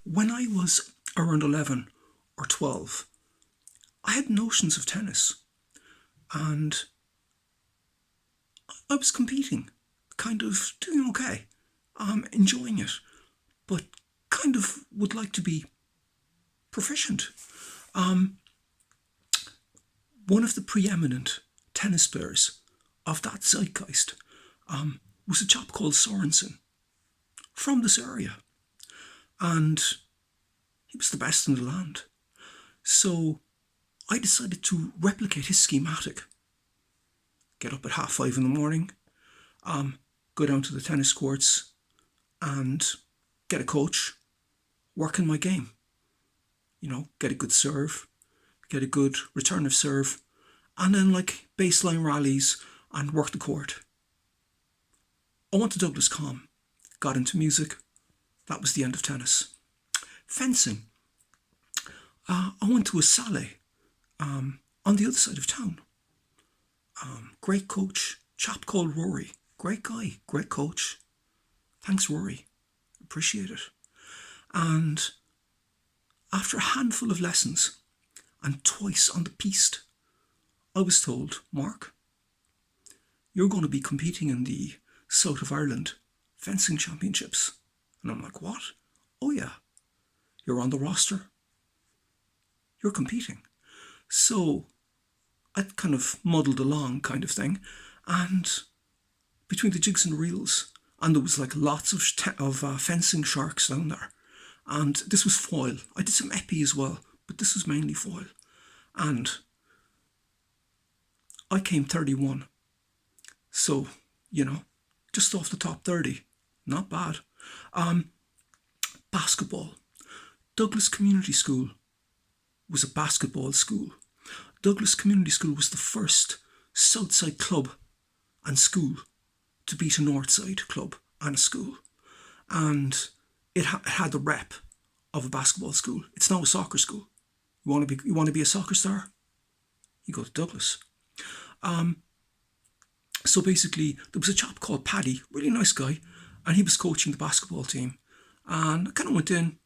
When I was around 11 or 12, I had notions of tennis, and I was competing, kind of doing okay, enjoying it, but kind of would like to be proficient. One of the preeminent tennis players of that zeitgeist was a chap called Sorensen from this area, and he was the best in the land. So I decided to replicate his schematic. Get up at 5:30 in the morning, go down to the tennis courts and get a coach, work in my game. Get a good serve, get a good return of serve, and then baseline rallies and work the court. I went to Douglas Com, got into music. That was the end of tennis. Fencing. I went to a salle on the other side of town. Great coach, chap called Rory. Great guy, great coach. Thanks, Rory. Appreciate it. And after a handful of lessons and twice on the piste, I was told, Mark, you're going to be competing in the South of Ireland fencing championships. And I'm like, what? Oh yeah, you're on the roster. You're competing. So I kind of muddled along kind of thing. And between the jigs and reels, and there was lots of fencing sharks down there. And this was foil. I did some epi as well, but this was mainly foil. And I came 31. So, just off the top 30. Not bad. Basketball. Douglas Community School was a basketball school. Douglas Community School was the first Southside club and school to beat a Northside club and a school. And it had the rep of a basketball school. It's now a soccer school. You want to be a soccer star? You go to Douglas. So basically, there was a chap called Paddy, really nice guy, and he was coaching the basketball team. And I kind of went in,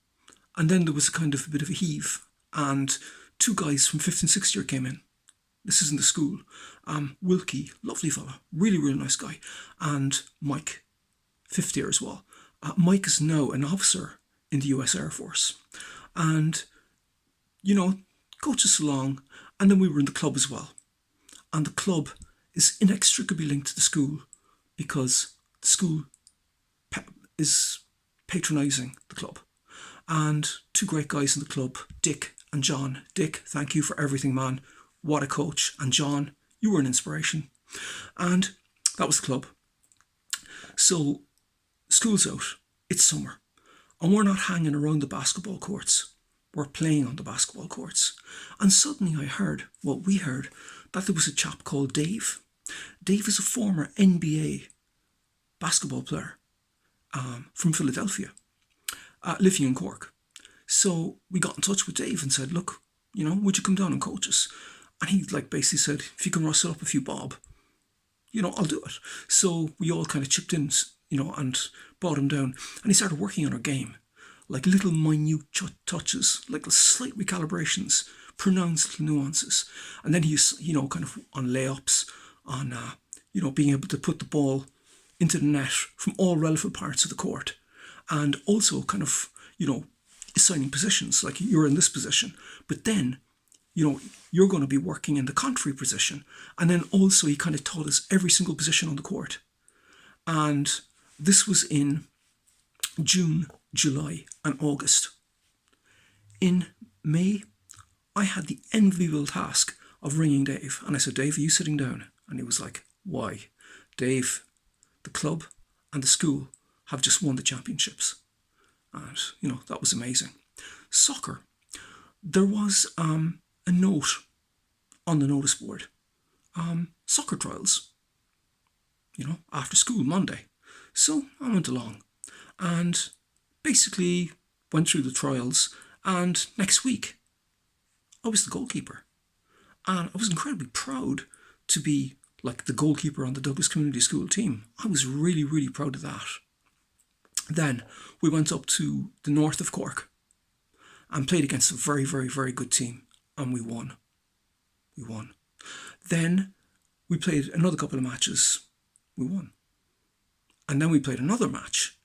and then there was a bit of a heave, and two guys from 5th and 6th year came in. This is in the school. Wilkie, lovely fella, really, really nice guy, and Mike, 5th year as well. Mike is now an officer in the US Air Force. And, coached us along, and then we were in the club as well. And the club is inextricably linked to the school because the school is patronising the club. And two great guys in the club, Dick and John. Dick, thank you for everything, man. What a coach. And John, you were an inspiration. And that was the club. So school's out. It's summer. And we're not hanging around the basketball courts. We're playing on the basketball courts. And suddenly we heard that there was a chap called Dave. Dave is a former NBA basketball player from Philadelphia, living in Cork. So we got in touch with Dave and said, look, would you come down and coach us? And he basically said, if you can rustle up a few bob, I'll do it. So we all kind of chipped in, and brought him down. And he started working on our game, little minute touches, slight recalibrations, pronounced little nuances. And then he's, kind of on layups, on, being able to put the ball into the net from all relevant parts of the court. And also kind of, assigning positions, you're in this position. But then, you're going to be working in the contrary position. And then also he kind of taught us every single position on the court. And this was in June, July, and August. In May, I had the enviable task of ringing Dave. And I said, Dave, are you sitting down? And he was like, why? Dave, the club and the school have just won the championships. And, that was amazing. Soccer. There was a note on the notice board. Soccer trials. After school, Monday. So I went along and basically went through the trials, and next week I was the goalkeeper. And I was incredibly proud to be the goalkeeper on the Douglas Community School team. I was really, really proud of that. Then we went up to the north of Cork, and played against a very, very, very good team, and we won. We won. Then we played another couple of matches. We won. And then we played another match.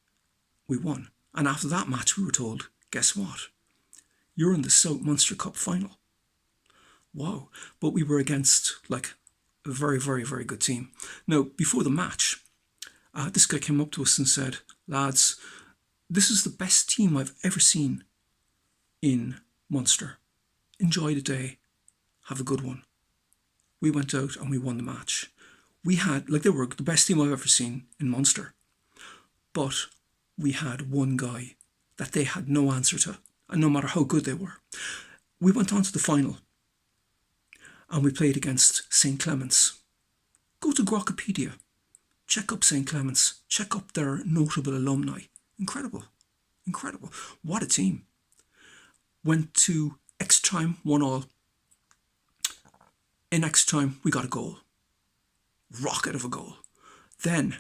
We won. And after that match, we were told, guess what? You're in the South Munster Cup final. Wow. But we were against like a very, very, very good team. Now, before the match, this guy came up to us and said, lads, this is the best team I've ever seen in Munster. Enjoy the day. Have a good one. We went out and we won the match. We had, like, they were the best team I've ever seen in Munster. But we had one guy that they had no answer to, and no matter how good they were. We went on to the final and we played against St. Clement's. Go to Grockopedia. Check up St. Clement's. Check up their notable alumni. Incredible. Incredible. What a team. Went to extra time, 1-1. In extra time, we got a goal. Rocket of a goal. Then,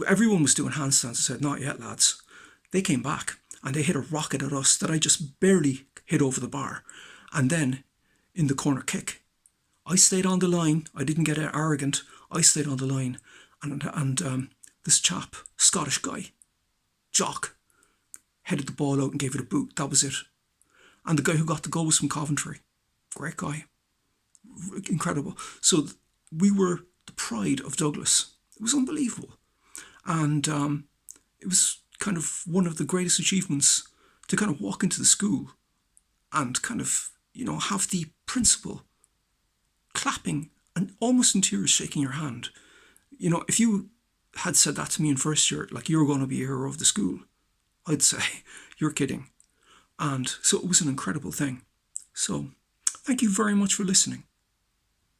everyone was doing handstands. I said, not yet, lads. They came back and they hit a rocket at us that I just barely hit over the bar. And then, in the corner kick, I stayed on the line. I didn't get arrogant. I stayed on the line. And this chap, Scottish guy, Jock, headed the ball out and gave it a boot. That was it. And the guy who got the goal was from Coventry. Great guy. Incredible. So we were the pride of Douglas. It was unbelievable. And it was kind of one of the greatest achievements to kind of walk into the school and kind of, have the principal clapping and almost in tears shaking your hand. If you had said that to me in first year, like, you're going to be a hero of the school, I'd say, you're kidding. And so it was an incredible thing. So thank you very much for listening.